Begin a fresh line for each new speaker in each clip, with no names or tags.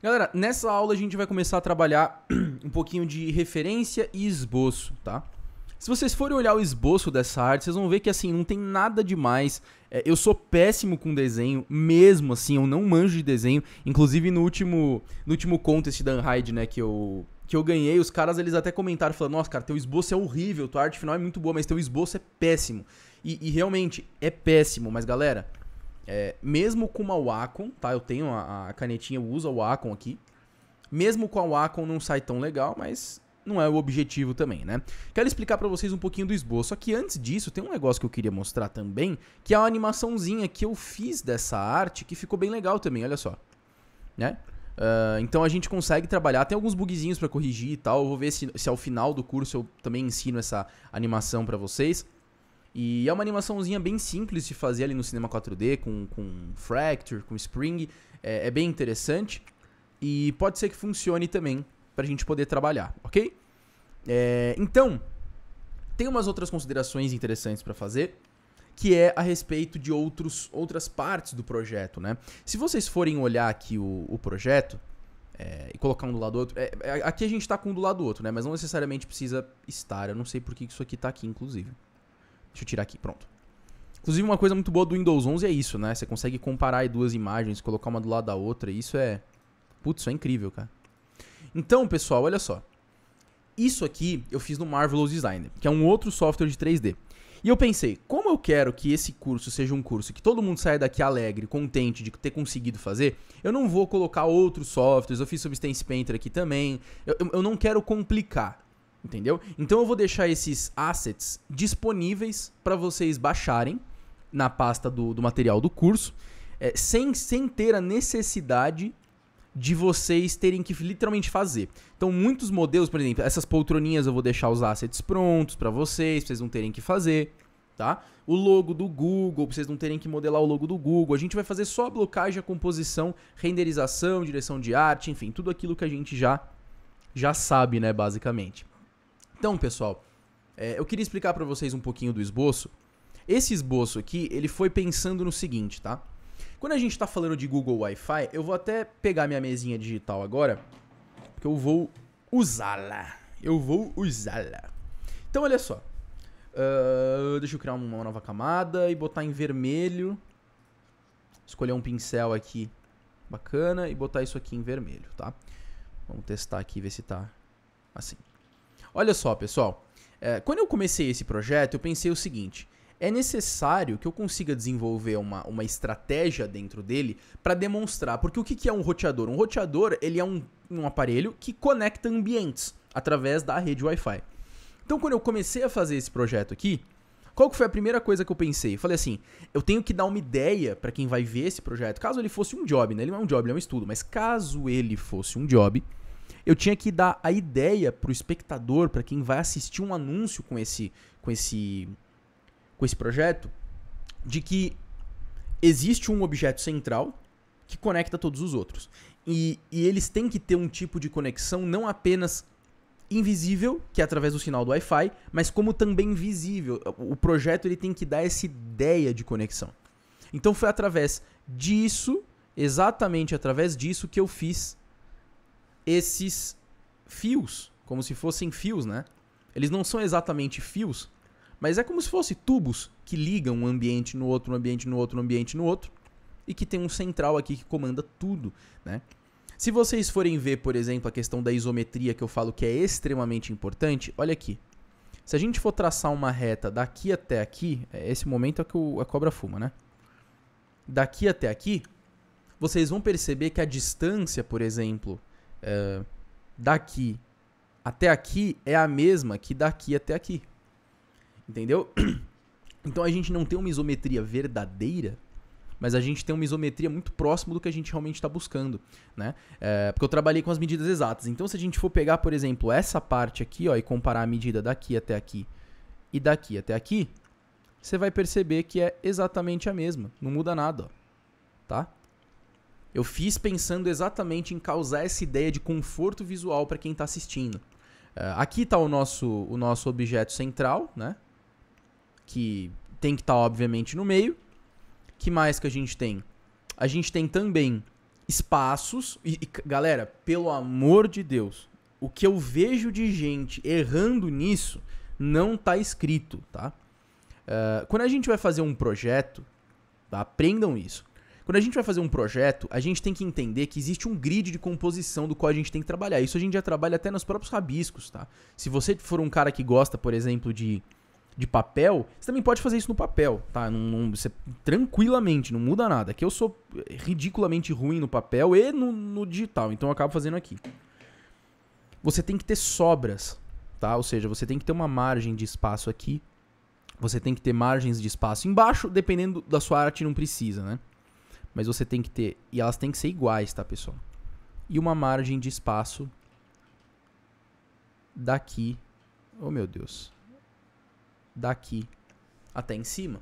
Galera, nessa aula a gente vai começar a trabalhar um pouquinho de referência e esboço, tá? Se vocês forem olhar o esboço dessa arte, vocês vão ver que assim, não tem nada demais. Eu sou péssimo com desenho, mesmo assim, eu não manjo de desenho. Inclusive no último contest da Unhide, né, que eu ganhei, os caras eles até comentaram, falando, nossa, cara, teu esboço é horrível, tua arte final é muito boa, mas teu esboço é péssimo. E realmente, é péssimo, mas galera, mesmo com uma Wacom, tá, eu tenho a canetinha, eu uso a Wacom aqui. Mesmo com a Wacom não sai tão legal, mas não é o objetivo também, né? Quero explicar pra vocês um pouquinho do esboço. Só que antes disso, tem um negócio que eu queria mostrar também, que é uma animaçãozinha que eu fiz dessa arte, que ficou bem legal também, olha só. Né? Então a gente consegue trabalhar, tem alguns bugzinhos pra corrigir e tal, eu vou ver se ao final do curso eu também ensino essa animação pra vocês. E é uma animaçãozinha bem simples de fazer ali no Cinema 4D, com Fracture, com Spring, é bem interessante. E pode ser que funcione também pra gente poder trabalhar, ok? Então, tem umas outras considerações interessantes pra fazer, que é a respeito de outras partes do projeto, né? Se vocês forem olhar aqui o projeto e colocar um do lado do outro... aqui a gente tá com um do lado do outro, né? Mas não necessariamente precisa estar. Eu não sei por que isso aqui tá aqui, inclusive. Deixa eu tirar aqui, pronto. Inclusive, uma coisa muito boa do Windows 11 é isso, né? Você consegue comparar aí duas imagens, colocar uma do lado da outra, e isso é... Putz, isso é incrível, cara. Então, pessoal, olha só. Isso aqui eu fiz no Marvelous Designer, que é um outro software de 3D. E eu pensei, como eu quero que esse curso seja um curso que todo mundo saia daqui alegre, contente de ter conseguido fazer, eu não vou colocar outros softwares, eu fiz Substance Painter aqui também, eu não quero complicar, entendeu? Então eu vou deixar esses assets disponíveis para vocês baixarem na pasta do material do curso, sem ter a necessidade de vocês terem que literalmente fazer. Então, muitos modelos, por exemplo, essas poltroninhas eu vou deixar os assets prontos pra vocês não terem que fazer, tá? O logo do Google, pra vocês não terem que modelar o logo do Google. A gente vai fazer só a blocagem, a composição, renderização, direção de arte, enfim, tudo aquilo que a gente já sabe, né, basicamente. Então, pessoal, eu queria explicar pra vocês um pouquinho do esboço. Esse esboço aqui, ele foi pensando no seguinte, tá? Quando a gente está falando de Google Wi-Fi, eu vou até pegar minha mesinha digital agora, porque eu vou usá-la. Então, olha só. Deixa eu criar uma nova camada e botar em vermelho. Escolher um pincel aqui bacana e botar isso aqui em vermelho, tá? Vamos testar aqui, ver se tá assim. Olha só, pessoal. Quando eu comecei esse projeto, eu pensei o seguinte... É necessário que eu consiga desenvolver uma estratégia dentro dele para demonstrar. Porque o que é um roteador? Um roteador ele é um aparelho que conecta ambientes através da rede Wi-Fi. Então, quando eu comecei a fazer esse projeto aqui, qual que foi a primeira coisa que eu pensei? Eu falei assim, eu tenho que dar uma ideia para quem vai ver esse projeto. Caso ele fosse um job, né? Ele não é um job, ele é um estudo. Mas caso ele fosse um job, eu tinha que dar a ideia para o espectador, para quem vai assistir um anúncio com esse projeto, de que existe um objeto central que conecta todos os outros. E eles têm que ter um tipo de conexão não apenas invisível, que é através do sinal do Wi-Fi, mas como também visível. O projeto ele tem que dar essa ideia de conexão. Então foi através disso, exatamente através disso, que eu fiz esses fios, como se fossem fios, né? Eles não são exatamente fios, mas é como se fossem tubos que ligam um ambiente no outro, um ambiente no outro, um ambiente no outro, e que tem um central aqui que comanda tudo, né? Se vocês forem ver, por exemplo, a questão da isometria, que eu falo que é extremamente importante, olha aqui. Se a gente for traçar uma reta daqui até aqui, esse momento é que a cobra fuma, né? Daqui até aqui, vocês vão perceber que a distância, por exemplo, daqui até aqui é a mesma que daqui até aqui. Entendeu? Então a gente não tem uma isometria verdadeira, mas a gente tem uma isometria muito próxima do que a gente realmente está buscando, né? Porque eu trabalhei com as medidas exatas. Então se a gente for pegar, por exemplo, essa parte aqui, ó, e comparar a medida daqui até aqui e daqui até aqui, você vai perceber que é exatamente a mesma. Não muda nada, ó, tá? Eu fiz pensando exatamente em causar essa ideia de conforto visual para quem está assistindo. Aqui está o nosso objeto central, né? Que tem que estar, obviamente, no meio. Que mais que a gente tem? A gente tem também espaços. Galera, pelo amor de Deus, o que eu vejo de gente errando nisso não tá escrito, tá? Quando a gente vai fazer um projeto, tá? Aprendam isso. Quando a gente vai fazer um projeto, a gente tem que entender que existe um grid de composição do qual a gente tem que trabalhar. Isso a gente já trabalha até nos próprios rabiscos, tá? Se você for um cara que gosta, por exemplo, de papel, você também pode fazer isso no papel, tá? Você, tranquilamente, não muda nada. Aqui eu sou ridiculamente ruim no papel e no digital, então eu acabo fazendo aqui. Você tem que ter sobras, tá? Ou seja, você tem que ter uma margem de espaço aqui. Você tem que ter margens de espaço embaixo, dependendo da sua arte, não precisa, né? Mas você tem que ter... E elas têm que ser iguais, tá, pessoal? E uma margem de espaço daqui... Oh, meu Deus. Daqui até em cima.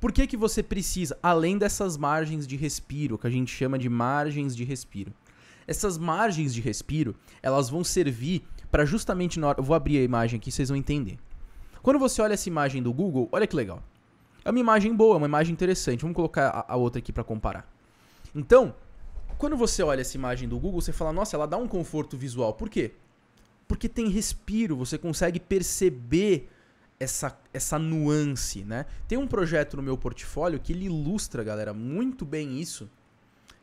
Por que que você precisa, além dessas margens de respiro, que a gente chama de margens de respiro? Essas margens de respiro, elas vão servir para justamente na hora... Eu vou abrir a imagem aqui, vocês vão entender. Quando você olha essa imagem do Google, olha que legal. É uma imagem boa, uma imagem interessante. Vamos colocar a outra aqui para comparar. Então, quando você olha essa imagem do Google, você fala, nossa, ela dá um conforto visual. Por quê? Porque tem respiro, você consegue perceber essa nuance, né? Tem um projeto no meu portfólio que ele ilustra, galera, muito bem isso,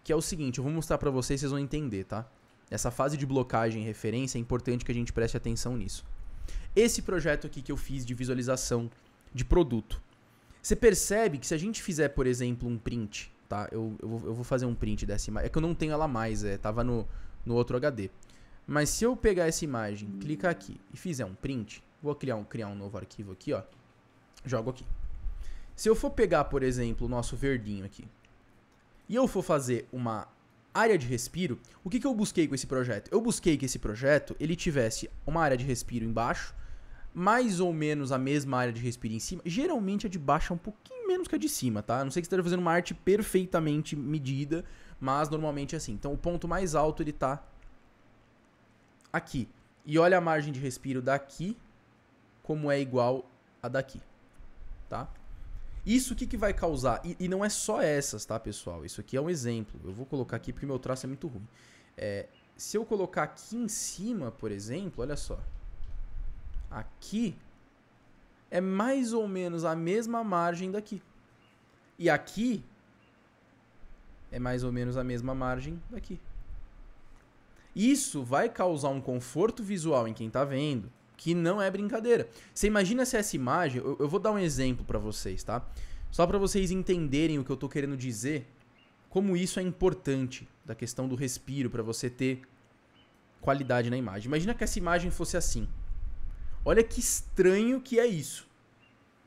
que é o seguinte, eu vou mostrar para vocês, vocês vão entender, tá? Essa fase de blocagem e referência é importante que a gente preste atenção nisso. Esse projeto aqui que eu fiz de visualização de produto. Você percebe que se a gente fizer, por exemplo, um print, tá? Eu vou fazer um print dessa imagem. É que eu não tenho ela mais, tava no outro HD. Mas se eu pegar essa imagem, clicar aqui e fizer um print, vou criar um novo arquivo aqui, ó. Jogo aqui. Se eu for pegar, por exemplo, o nosso verdinho aqui, e eu for fazer uma área de respiro, o que eu busquei com esse projeto? Eu busquei que esse projeto ele tivesse uma área de respiro embaixo, mais ou menos a mesma área de respiro em cima. Geralmente a de baixo é um pouquinho menos que a de cima, tá? A não sei que você esteja fazendo uma arte perfeitamente medida, mas normalmente é assim. Então o ponto mais alto ele tá aqui. E olha a margem de respiro daqui, como é igual a daqui, tá? Isso o que vai causar? E não é só essas, tá, pessoal? Isso aqui é um exemplo. Eu vou colocar aqui porque meu traço é muito ruim. Se eu colocar aqui em cima, por exemplo, olha só. Aqui é mais ou menos a mesma margem daqui. E aqui é mais ou menos a mesma margem daqui. Isso vai causar um conforto visual em quem tá vendo, que não é brincadeira. Você imagina se essa imagem... Eu vou dar um exemplo pra vocês, tá? Só pra vocês entenderem o que eu tô querendo dizer, como isso é importante, da questão do respiro, pra você ter qualidade na imagem. Imagina que essa imagem fosse assim. Olha que estranho que é isso.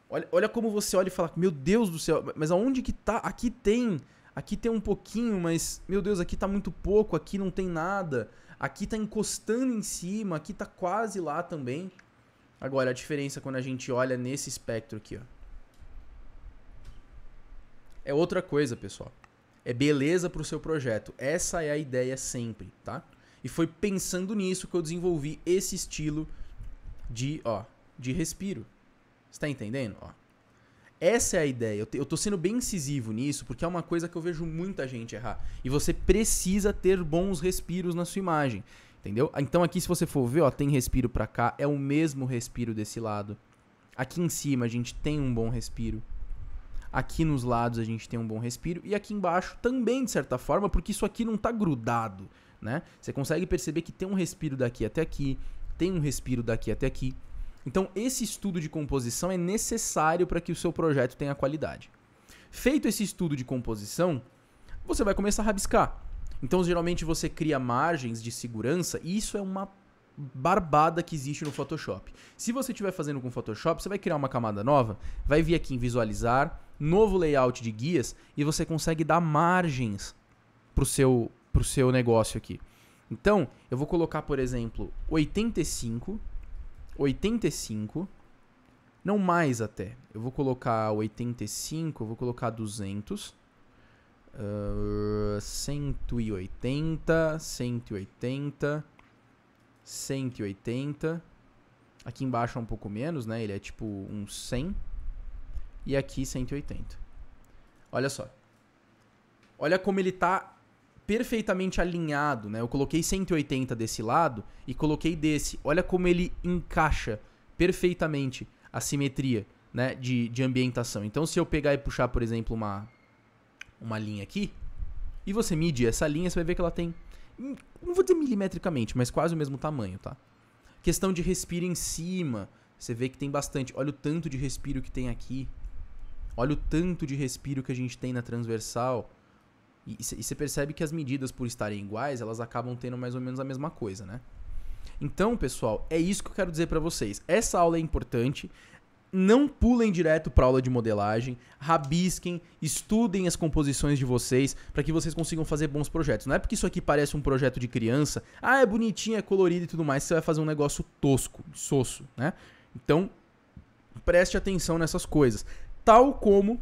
Olha como você olha e fala, meu Deus do céu, mas aonde que tá? Aqui tem um pouquinho, mas, meu Deus, aqui tá muito pouco, aqui não tem nada. Aqui tá encostando em cima, aqui tá quase lá também. Agora, a diferença quando a gente olha nesse espectro aqui, ó. É outra coisa, pessoal. É beleza pro seu projeto. Essa é a ideia sempre, tá? E foi pensando nisso que eu desenvolvi esse estilo de respiro. Você tá entendendo? Ó. Essa é a ideia. Eu tô sendo bem incisivo nisso, porque é uma coisa que eu vejo muita gente errar. E você precisa ter bons respiros na sua imagem. Entendeu? Então aqui, se você for ver, ó, tem respiro pra cá, é o mesmo respiro desse lado. Aqui em cima a gente tem um bom respiro. Aqui nos lados a gente tem um bom respiro. E aqui embaixo também, de certa forma, porque isso aqui não tá grudado, né? Você consegue perceber que tem um respiro daqui até aqui, tem um respiro daqui até aqui. Então, esse estudo de composição é necessário para que o seu projeto tenha qualidade. Feito esse estudo de composição, você vai começar a rabiscar. Então, geralmente, você cria margens de segurança e isso é uma barbada que existe no Photoshop. Se você estiver fazendo com Photoshop, você vai criar uma camada nova, vai vir aqui em visualizar, novo layout de guias e você consegue dar margens pro seu negócio aqui. Então, eu vou colocar, por exemplo, 85, não mais até. Eu vou colocar 85, eu vou colocar 200, 180, 180. Aqui embaixo é um pouco menos, né? Ele é tipo um 100. E aqui 180. Olha só. Olha como ele tá perfeitamente alinhado, né? Eu coloquei 180 desse lado e coloquei desse. Olha como ele encaixa perfeitamente a simetria, né, de ambientação. Então, se eu pegar e puxar, por exemplo, uma linha aqui, e você medir essa linha, você vai ver que ela tem, não vou dizer milimetricamente, mas quase o mesmo tamanho, tá? Questão de respiro em cima, você vê que tem bastante. Olha o tanto de respiro que tem aqui. Olha o tanto de respiro que a gente tem na transversal. E você percebe que as medidas, por estarem iguais, elas acabam tendo mais ou menos a mesma coisa, né? Então, pessoal, é isso que eu quero dizer pra vocês. Essa aula é importante. Não pulem direto para aula de modelagem, rabisquem, estudem as composições de vocês para que vocês consigam fazer bons projetos. Não é porque isso aqui parece um projeto de criança, é bonitinho, é colorido e tudo mais, você vai fazer um negócio tosco, sosso, né? Então, preste atenção nessas coisas. Tal como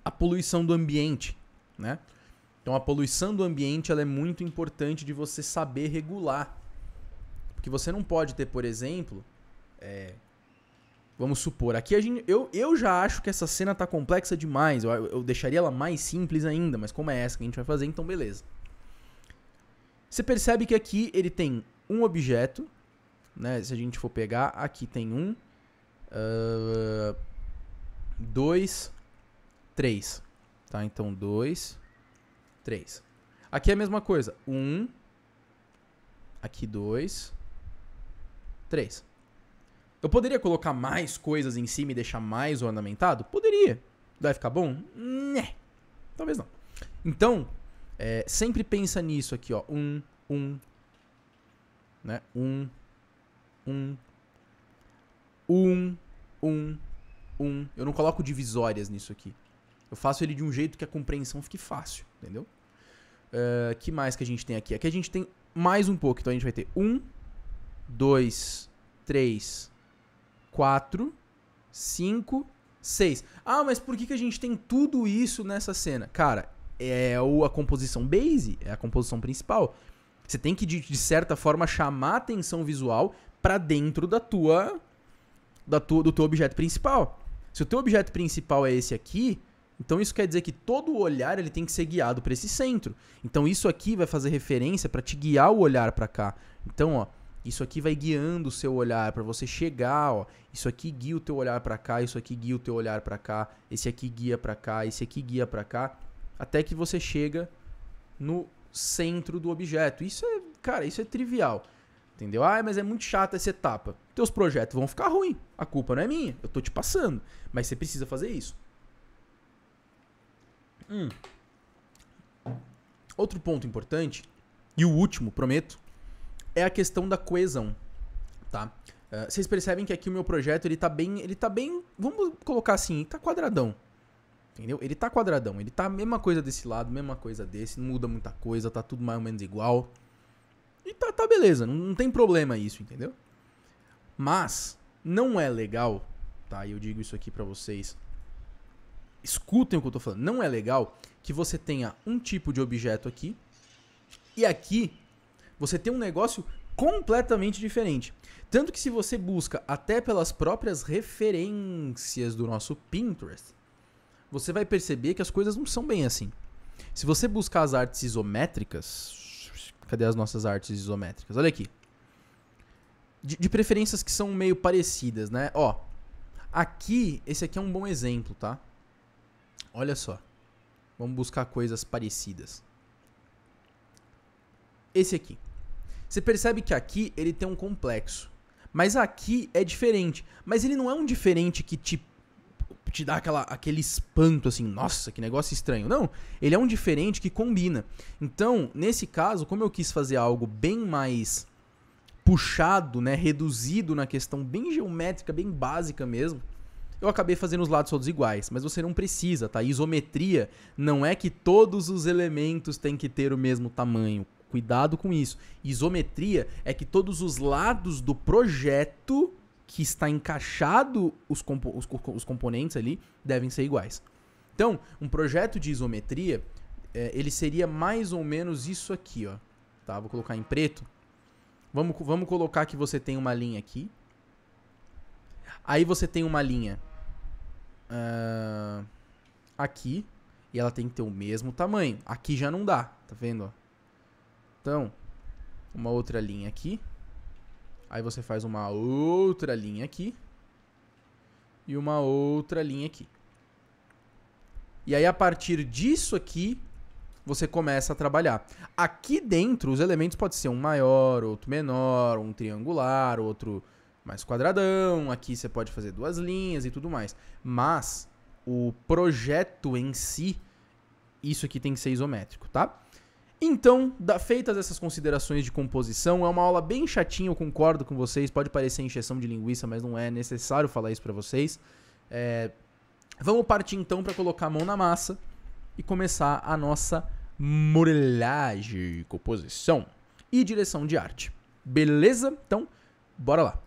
a poluição do ambiente, né? Então, a poluição do ambiente ela é muito importante de você saber regular. Porque você não pode ter, por exemplo... Vamos supor, aqui eu já acho que essa cena tá complexa demais. Eu deixaria ela mais simples ainda, mas como é essa que a gente vai fazer, então beleza. Você percebe que aqui ele tem um objeto, né? Se a gente for pegar, aqui tem 2, 3. Tá? Então 2, 3. Aqui é a mesma coisa. 1, aqui 2, 3. Eu poderia colocar mais coisas em cima e deixar mais ornamentado? Poderia. Vai ficar bom? Né. Talvez não. Então, sempre pensa nisso aqui, ó. 1, 1. Né? 1, 1. 1, 1, 1. Eu não coloco divisórias nisso aqui. Eu faço ele de um jeito que a compreensão fique fácil, entendeu? Que mais que a gente tem aqui? Aqui a gente tem mais um pouco. Então a gente vai ter 1, 2, 3... 4, 5, 6. Mas por que a gente tem tudo isso nessa cena? Cara, é a composição base, é a composição principal. Você tem que, de certa forma, chamar a atenção visual pra dentro do teu objeto principal. Se o teu objeto principal é esse aqui, então isso quer dizer que todo o olhar ele tem que ser guiado para esse centro. Então isso aqui vai fazer referência para te guiar o olhar para cá. Então, ó, isso aqui vai guiando o seu olhar para você chegar, ó. Isso aqui guia o teu olhar para cá, isso aqui guia o teu olhar para cá, esse aqui guia para cá, esse aqui guia para cá, até que você chega no centro do objeto. Isso é trivial. Entendeu? Mas é muito chata essa etapa. Teus projetos vão ficar ruins. A culpa não é minha, eu tô te passando, mas você precisa fazer isso. Outro ponto importante, e o último, prometo, é a questão da coesão, tá? Vocês percebem que aqui o meu projeto, ele tá bem, vamos colocar assim, tá quadradão, entendeu? Ele tá quadradão, ele tá a mesma coisa desse lado, mesma coisa desse, não muda muita coisa, tá tudo mais ou menos igual. E tá beleza, não tem problema isso, entendeu? Mas não é legal, tá? E eu digo isso aqui pra vocês, escutem o que eu tô falando, não é legal que você tenha um tipo de objeto aqui, e aqui você tem um negócio completamente diferente. Tanto que se você busca até pelas próprias referências do nosso Pinterest, você vai perceber que as coisas não são bem assim. Se você buscar as artes isométricas... Cadê as nossas artes isométricas? Olha aqui. De preferências que são meio parecidas, né? Ó, aqui, esse aqui é um bom exemplo, tá? Olha só. Vamos buscar coisas parecidas. Esse aqui. Você percebe que aqui ele tem um complexo. Mas aqui é diferente. Mas ele não é um diferente que te dá aquele espanto assim, nossa, que negócio estranho. Não, ele é um diferente que combina. Então, nesse caso, como eu quis fazer algo bem mais puxado, né, reduzido na questão bem geométrica, bem básica mesmo, eu acabei fazendo os lados todos iguais. Mas você não precisa, tá? Isometria não é que todos os elementos têm que ter o mesmo tamanho. Cuidado com isso. Isometria é que todos os lados do projeto que está encaixado os componentes ali devem ser iguais. Então, um projeto de isometria, ele seria mais ou menos isso aqui, ó. Tá? Vou colocar em preto. Vamos colocar que você tem uma linha aqui. Aí você tem uma linha aqui. e ela tem que ter o mesmo tamanho. Aqui já não dá, tá vendo? Então, uma outra linha aqui. Aí você faz uma outra linha aqui. E uma outra linha aqui. E aí, a partir disso aqui, você começa a trabalhar. Aqui dentro, os elementos podem ser um maior, outro menor, um triangular, outro mais quadradão. Aqui você pode fazer 2 linhas e tudo mais. Mas o projeto em si, isso aqui tem que ser isométrico, tá? Então, feitas essas considerações de composição, é uma aula bem chatinha, eu concordo com vocês. Pode parecer encheção de linguiça, mas não é necessário falar isso pra vocês. Vamos partir então para colocar a mão na massa e começar a nossa modelagem, composição e direção de arte. Beleza? Então, bora lá.